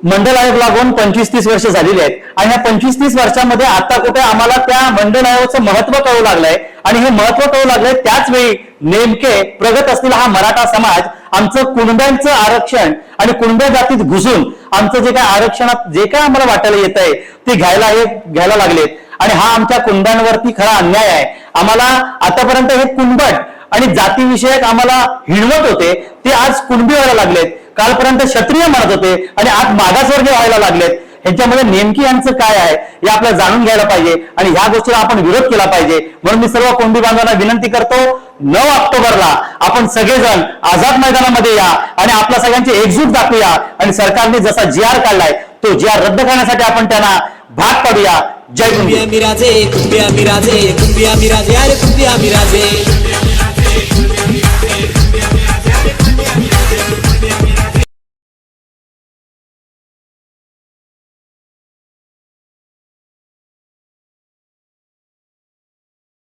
मंडल आयोग लागून 25-30 वर्ष झालेली आहेत आणि ह्या 25-30 वर्षामध्ये आता कुठे आम्हाला त्या मंडल आयोगाचं महत्व कळू लागलंय आणि हे महत्व कळू लागलंय त्याच वेळी नेमके प्रगत असलेला हा मराठा समाज आमचं कुणब्यांचं आरक्षण आणि कुणब्या जातीत घुसून आमचं जे काय आरक्षणात जे काय आम्हाला वाटायला येत आहे ते घ्यायला लागलेत आणि हा आमच्या कुणब्यांवरती खरा अन्याय आहे। आम्हाला आतापर्यंत हे कुणबट आणि जातीविषयक आम्हाला हिणवत होते ते आज कुणबी व्हायला लागलेत, कालपर्यंत क्षत्रिय म्हणत होते आणि आज मागासवर्गीय व्हायला लागलेत। ह्याच्यामध्ये नेमकी यांचं काय आहे हे आपल्याला जाणून घ्यायला पाहिजे आणि ह्या गोष्टीला आपण विरोध केला पाहिजे। म्हणून मी सर्व कुणबी बांधवांना विनंती करतो 9 ऑक्टोबरला आपण सगळेजण आझाद मैदानामध्ये या आणि आपल्या सगळ्यांची एकजूट दाखवूया आणि सरकारने जसा GR काढलाय तो GR रद्द करण्यासाठी आपण त्यांना भाग पाडूया। जय कुणबी। कुंभी आमिराजे, कुंभी आमिराजे, कुंभी आमिराजे, अरे कुंभी आमिराजे।